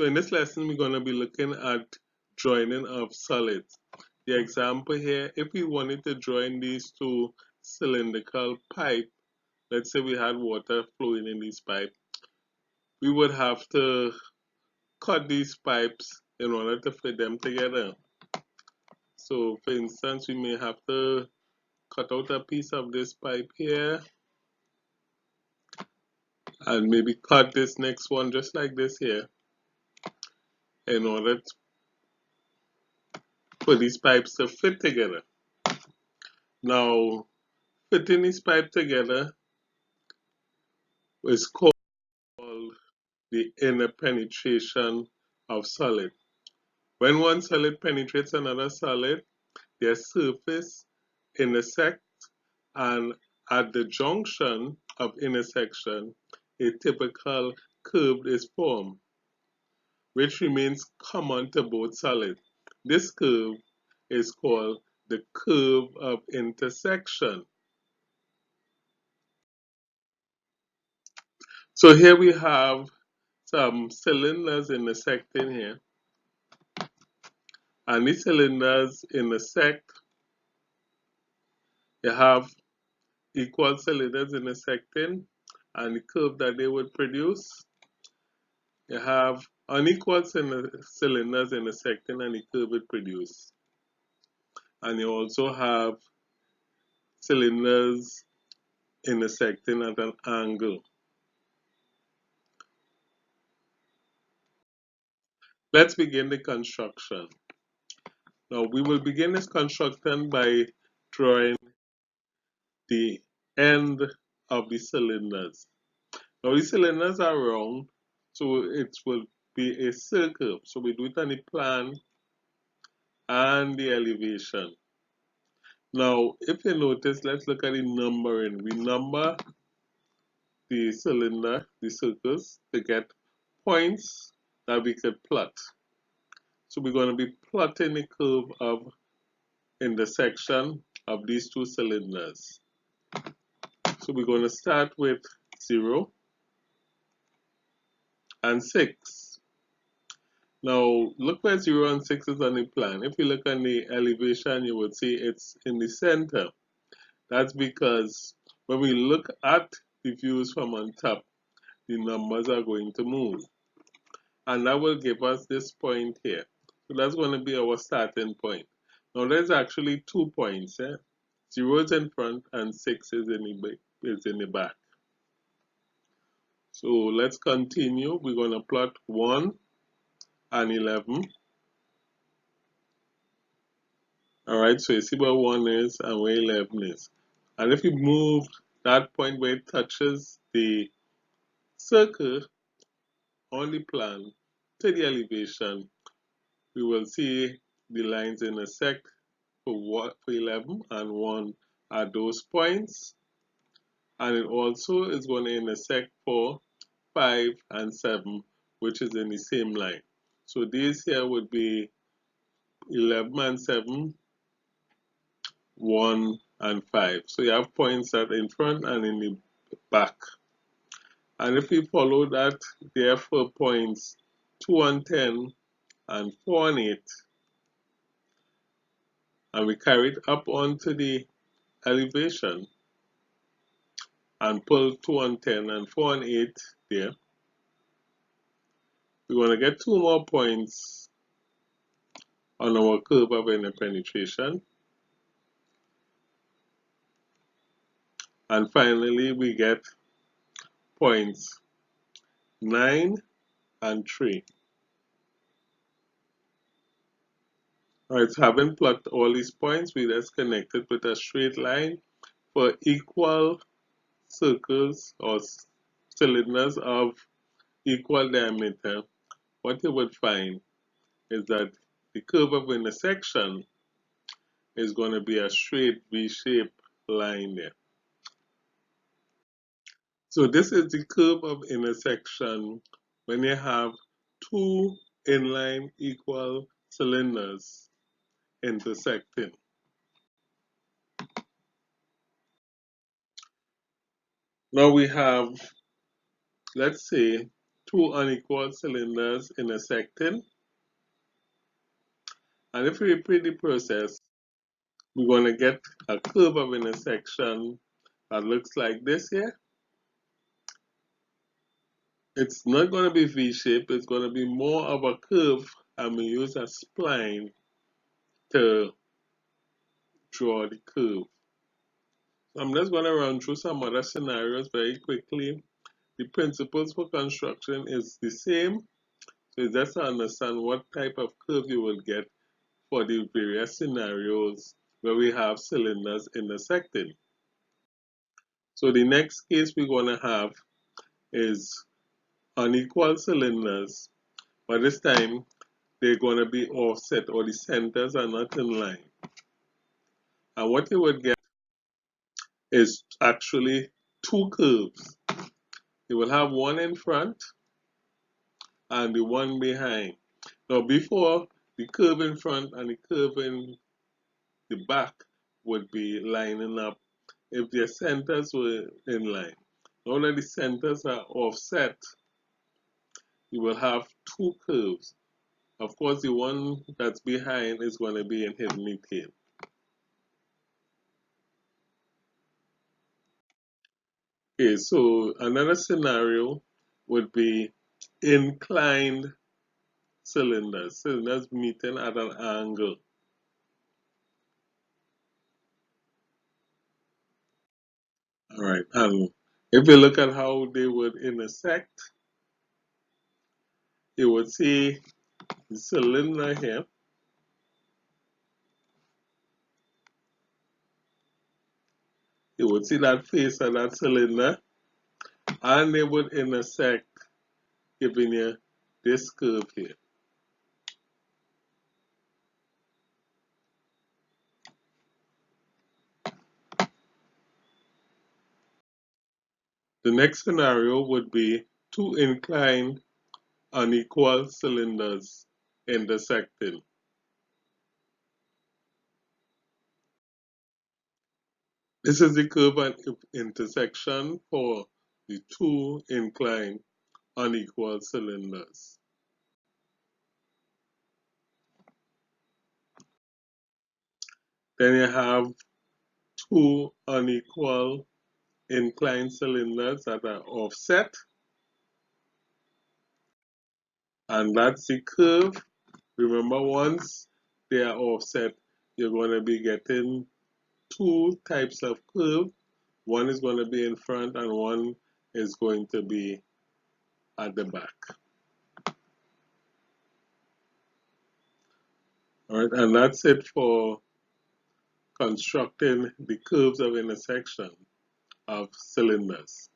So in this lesson, we're going to be looking at joining of solids. The example here, if we wanted to join these two cylindrical pipe, let's say we had water flowing in these pipes, we would have to cut these pipes in order to fit them together. So for instance, we may have to cut out a piece of this pipe here and maybe cut this next one just like this here in order for these pipes to fit together. Now, fitting these pipes together is called the interpenetration of solid. When one solid penetrates another solid, their surface intersect, and at the junction of intersection, a typical curve is formed, which remains common to both solids. This curve is called the curve of intersection. So here we have some cylinders intersecting here, and these cylinders intersect. You have equal cylinders intersecting, and the curve that they would produce. You have unequal cylinders intersecting, and the curve it produce. And you also have cylinders intersecting at an angle. Let's begin the construction. Now we will begin this construction by drawing the end of the cylinders. Now these cylinders are round, so it will be a circle. So we do it on the plan and the elevation. Now if you notice, let's look at the numbering. We number the cylinder, the circles, to get points that we could plot. So we're going to be plotting the curve of intersection of these two cylinders. So we're going to start with 0 and 6. Now look where 0 and 6 is on the plan. If you look on the elevation, you would see it's in the center. That's because when we look at the views from on top, the numbers are going to move. And that will give us this point here. So that's going to be our starting point. Now there's actually 2 points. 0 is in front and 6 is in the back. So let's continue. We're going to plot 1 and 11. Alright, so you see where 1 is and where 11 is. And if you move that point where it touches the circle on the plan to the elevation, we will see the lines intersect for 11 and 1 at those points. And it also is going to intersect for 5 and 7, which is in the same line. So these here would be 11 and 7, 1 and 5. So you have points that in front and in the back. And if we follow that, therefore points 2 and 10 and 4 and 8, and we carry it up onto the elevation and pull 2 and 10 and 4 and 8 there, we're going to get 2 more points on our curve of interpenetration. And finally, we get points 9 and 3. Alright, so having plotted all these points, we just connect it with a straight line for equal circles or cylinders of equal diameter. What you would find is that the curve of intersection is going to be a straight V-shaped line there. So this is the curve of intersection when you have two inline equal cylinders intersecting. Now we have, let's say, two unequal cylinders intersecting. And if we repeat the process, we're going to get a curve of intersection that looks like this here. It's not going to be V-shaped, it's going to be more of a curve, and we use a spline to draw the curve. So I'm just going to run through some other scenarios very quickly. The principles for construction is the same, so just to understand what type of curve you will get for the various scenarios where we have cylinders intersecting. So the next case we're going to have is unequal cylinders, but this time they're going to be offset, or the centers are not in line. And what you would get is actually two curves. You will have one in front and the one behind. Now before, the curve in front and the curve in the back would be lining up if their centers were in line. Now that the centers are offset, you will have two curves. Of course, the one that's behind is going to be in hidden tail. Okay, so another scenario would be inclined cylinders meeting at an angle. All right, and if you look at how they would intersect, you would see the cylinder here. You would see that face of that cylinder, and they would intersect, giving you this curve here. The next scenario would be two inclined unequal cylinders intersecting. This is the curve and intersection for the two inclined unequal cylinders. Then you have two unequal inclined cylinders that are offset, and that's the curve. Remember, once they are offset, you're going to be getting two types of curve. One is going to be in front and one is going to be at the back. All right, and that's it for constructing the curves of intersection of cylinders.